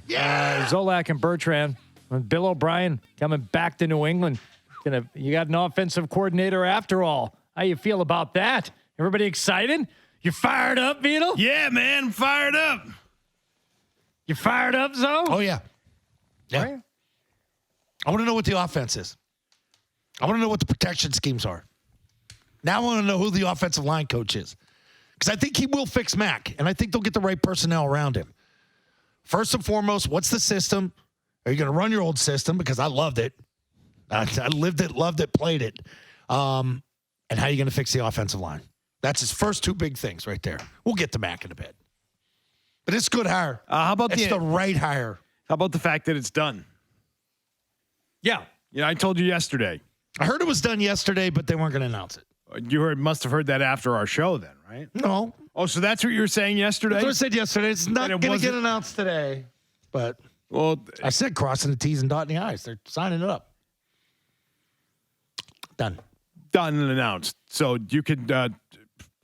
Zolak and Bertrand. And Bill O'Brien coming back to New England. You got an offensive coordinator after all. How you feel about that? Everybody excited? You fired up, Beetle? Yeah, man, fired up. You fired up, Zo? Oh, yeah. Yeah. Right. I want to know what the offense is. I want to know what the protection schemes are. Now I want to know who the offensive line coach is. Because I think he will fix Mac, and I think they'll get the right personnel around him. First and foremost, what's the system? Are you going to run your old system? Because I loved it. I lived it, loved it, played it. And how are you going to fix the offensive line? That's his first two big things right there. We'll get to Mac in a bit. But it's a good hire. How about it's the right hire. How about the fact that it's done? Yeah. I told you yesterday. I heard it was done yesterday, but they weren't going to announce it. You must have heard that after our show then, right? No. Oh, so that's what you were saying yesterday? That's what I said yesterday. It's not going to get announced today. But I said crossing the T's and dotting the I's. They're signing it up. Done and announced. So you could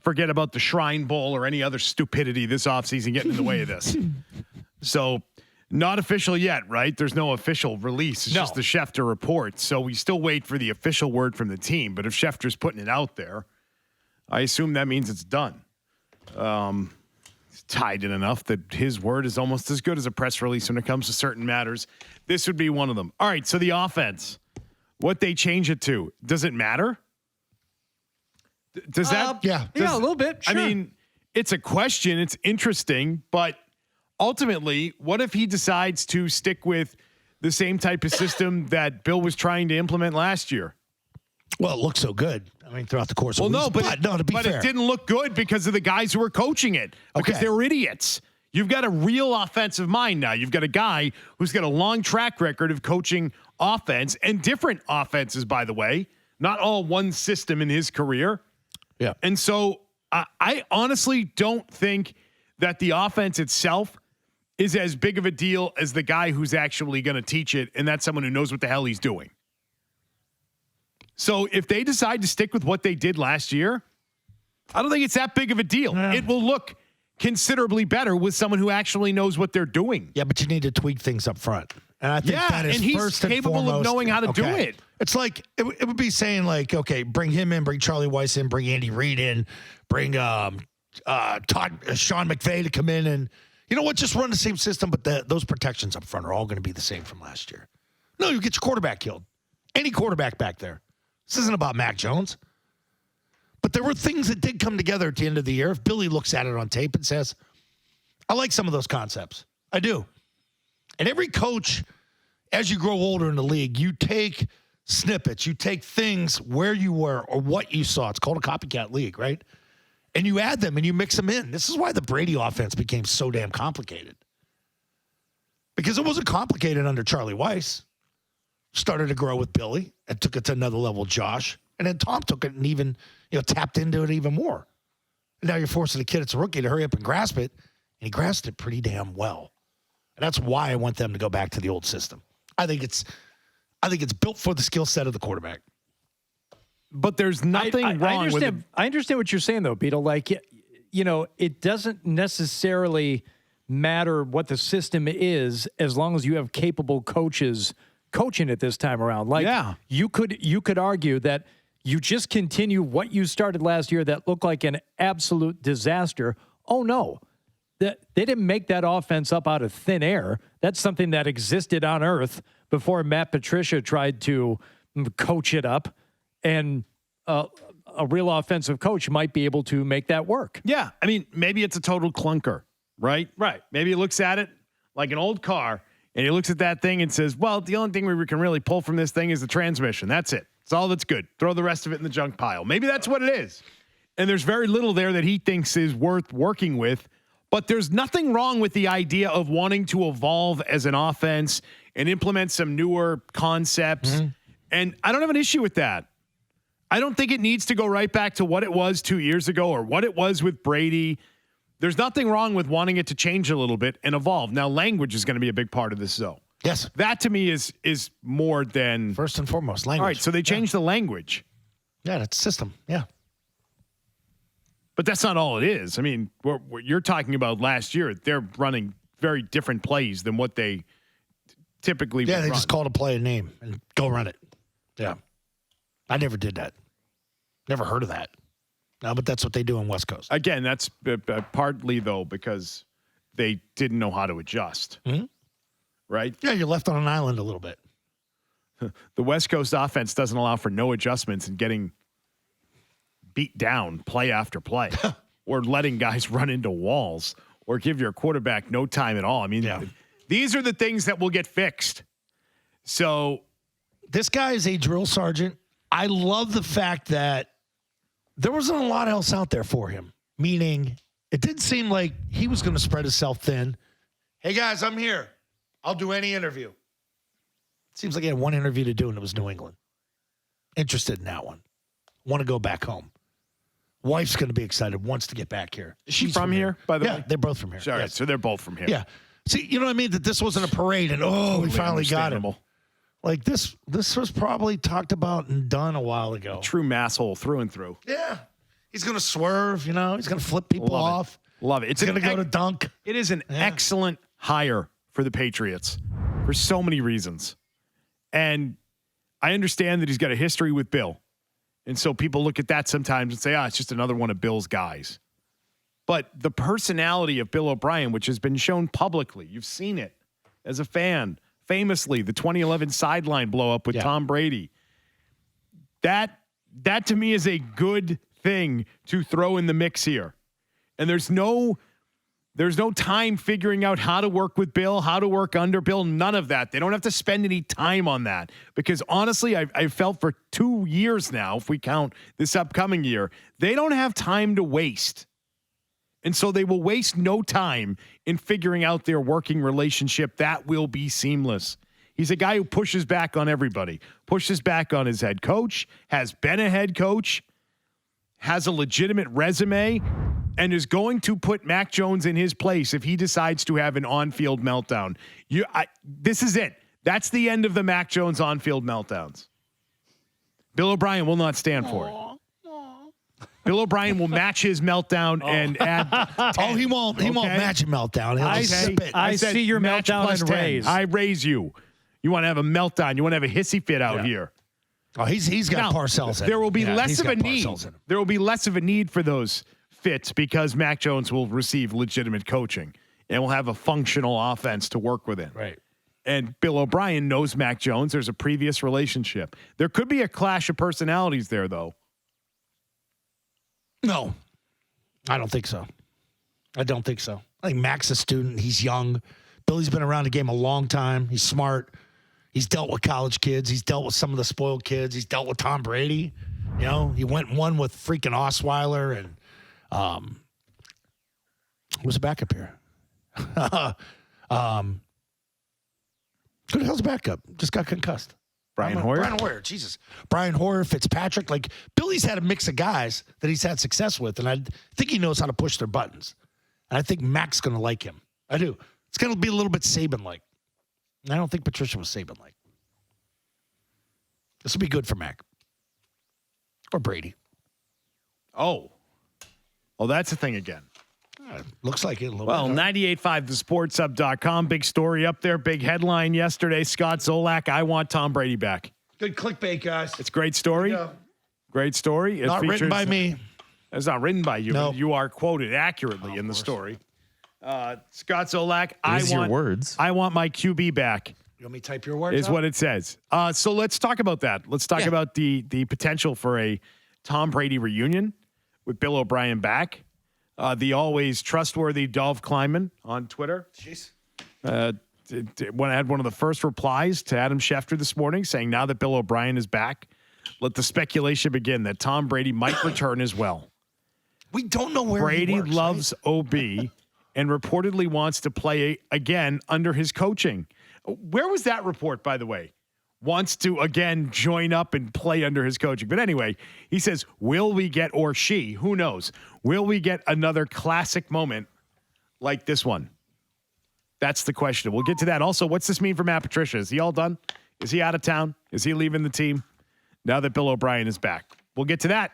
forget about the Shrine Bowl or any other stupidity this offseason getting in the way of this. So not official yet, right? There's no official release. It's just the Schefter report. So we still wait for the official word from the team. But if Schefter's putting it out there, I assume that means it's done. It's tied in enough that his word is almost as good as a press release when it comes to certain matters. This would be one of them. All right, so the offense, what they change it to, does it matter? Does that? Yeah, a little bit. Sure. I mean, it's a question. It's interesting, but ultimately, what if he decides to stick with the same type of system that Bill was trying to implement last year? Well, it looked so good. I mean, throughout the course of to be fair. It didn't look good because of the guys who were coaching it, because they were idiots. You've got a real offensive mind now. You've got a guy who's got a long track record of coaching offense and different offenses, by the way, not all one system in his career. Yeah. And so I honestly don't think that the offense itself is as big of a deal as the guy who's actually going to teach it, and that's someone who knows what the hell he's doing. So if they decide to stick with what they did last year, I don't think it's that big of a deal. Yeah. It will look considerably better with someone who actually knows what they're doing. Yeah, but you need to tweak things up front. And I think that is and he's first and capable foremost, of knowing how to do it. It's like, it would be saying like, okay, bring him in, bring Charlie Weiss in, bring Andy Reid in, bring Sean McVay to come in, and you know what, just run the same system, but those protections up front are all going to be the same from last year. No, you get your quarterback killed. Any quarterback back there. This isn't about Mac Jones. But there were things that did come together at the end of the year. If Billy looks at it on tape and says, I like some of those concepts. I do. And every coach, as you grow older in the league, you take snippets, you take things where you were or what you saw. It's called a copycat league, right? And you add them and you mix them in. This is why the Brady offense became so damn complicated. Because it wasn't complicated under Charlie Weiss. Started to grow with Billy and took it to another level, Josh. And then Tom took it and even, tapped into it even more. And now you're forcing a kid that's a rookie to hurry up and grasp it. And he grasped it pretty damn well. And that's why I want them to go back to the old system. I think it's built for the skill set of the quarterback. But there's nothing wrong with it. I understand what you're saying, though, Beetle. Like, it doesn't necessarily matter what the system is as long as you have capable coaches coaching it this time around. Like, you could argue that you just continue what you started last year that looked like an absolute disaster. Oh, no. They didn't make that offense up out of thin air. That's something that existed on earth before Matt Patricia tried to coach it up. And a real offensive coach might be able to make that work. Yeah. I mean, maybe it's a total clunker, right? Right. Maybe he looks at it like an old car, and he looks at that thing and says, well, the only thing we can really pull from this thing is the transmission. That's it. It's all that's good. Throw the rest of it in the junk pile. Maybe that's what it is. And there's very little there that he thinks is worth working with. But there's nothing wrong with the idea of wanting to evolve as an offense and implement some newer concepts. Mm-hmm. And I don't have an issue with that. I don't think it needs to go right back to what it was 2 years ago or what it was with Brady. There's nothing wrong with wanting it to change a little bit and evolve. Now, language is going to be a big part of this, though. Yes. That, to me, is more than... First and foremost, language. All right, so they changed the language. Yeah, that's system. Yeah. But that's not all it is. I mean, what you're talking about last year, they're running very different plays than what they typically Yeah, would they run. just call a play a name and go run it. Yeah. I never did that. Never heard of that. No, but that's what they do on West Coast. Again, that's partly, though, because they didn't know how to adjust. Mhm. Right? Yeah, you're left on an island a little bit. The West Coast offense doesn't allow for no adjustments and getting beat down play after play or letting guys run into walls or give your quarterback no time at all. I mean, these are the things that will get fixed. So this guy is a drill sergeant. I love the fact that there wasn't a lot else out there for him, meaning it didn't seem like he was going to spread himself thin. Hey, guys, I'm here. I'll do any interview. It seems like he had one interview to do, and it was New England. Interested in that one. Want to go back home. Wife's going to be excited, wants to get back here. is she from here, by the way? Yeah, they're both from here. All right, Yes. so they're both from here. Yeah. See, you know what I mean? That this wasn't a parade and, we finally got him. Like, this was probably talked about and done a while ago. True masshole through and through. Yeah. He's going to swerve, He's going to flip people off. Love it. He's going to go to dunk. It is an excellent hire for the Patriots for so many reasons. And I understand that he's got a history with Bill. And so people look at that sometimes and say, it's just another one of Bill's guys. But the personality of Bill O'Brien, which has been shown publicly, you've seen it as a fan, famously, the 2011 sideline blow up with Tom Brady. That to me is a good thing to throw in the mix here. And there's no time figuring out how to work with Bill, how to work under Bill, none of that. They don't have to spend any time on that because honestly, I've felt for 2 years now, if we count this upcoming year, they don't have time to waste. And so they will waste no time in figuring out their working relationship. That will be seamless. He's a guy who pushes back on everybody, pushes back on his head coach, has been a head coach, has a legitimate resume, and is going to put Mac Jones in his place if he decides to have an on-field meltdown. This is it. That's the end of the Mac Jones on-field meltdowns. Bill O'Brien will not stand for it. Bill O'Brien will match his meltdown and add 10. He won't match a meltdown. He'll just spit. I see your match meltdown plus and 10. raise. I raise you. You want to have a meltdown. You want to have a hissy fit out here. Oh, he's got Now, Parcells in there him. will be Yeah, less he's of a got need. Parcells in him. There will be less of a need for those fits because Mac Jones will receive legitimate coaching and will have a functional offense to work within. Right. And Bill O'Brien knows Mac Jones. There's a previous relationship. There could be a clash of personalities there, though. No, I don't think so. I think Mac's a student. He's young. Billy's been around the game a long time. He's smart. He's dealt with college kids. He's dealt with some of the spoiled kids. He's dealt with Tom Brady. He went and won with freaking Osweiler and who was a backup here? Who the hell's a backup? Just got concussed. Brian Hoyer? Brian Hoyer, Jesus. Brian Hoyer, Fitzpatrick. Like, Billy's had a mix of guys that he's had success with, and I think he knows how to push their buttons. And I think Mac's going to like him. I do. It's going to be a little bit Saban-like. And I don't think Patricia was Saban-like. This will be good for Mac. Or Brady. Oh, that's a thing again. Looks like it a little Well, bit. 98.5thesportshub.com. Big story up there. Big headline yesterday. Scott Zolak, I want Tom Brady back. Good clickbait, guys. It's a great story. Great story. It Not written by me. It's not written by you. No. But you are quoted accurately in the story. Scott Zolak, These are your words. I want my QB back. You want me to type your words Is out? what it says. So let's talk about that. Let's talk about the potential for a Tom Brady reunion with Bill O'Brien back. The always trustworthy Dolph Kleiman on Twitter. Jeez. When I had one of the first replies to Adam Schefter this morning saying now that Bill O'Brien is back, let the speculation begin that Tom Brady might return as well. We don't know where Brady he works, loves OB and reportedly wants to play again under his coaching. Where was that report, by the way? Wants to again join up and play under his coaching. But anyway, he says, will we get, or she, who knows, will we get another classic moment like this one? That's the question. We'll get to that. Also, what's this mean for Matt Patricia? Is he all done? Is he out of town? Is he leaving the team now that Bill O'Brien is back? We'll get to that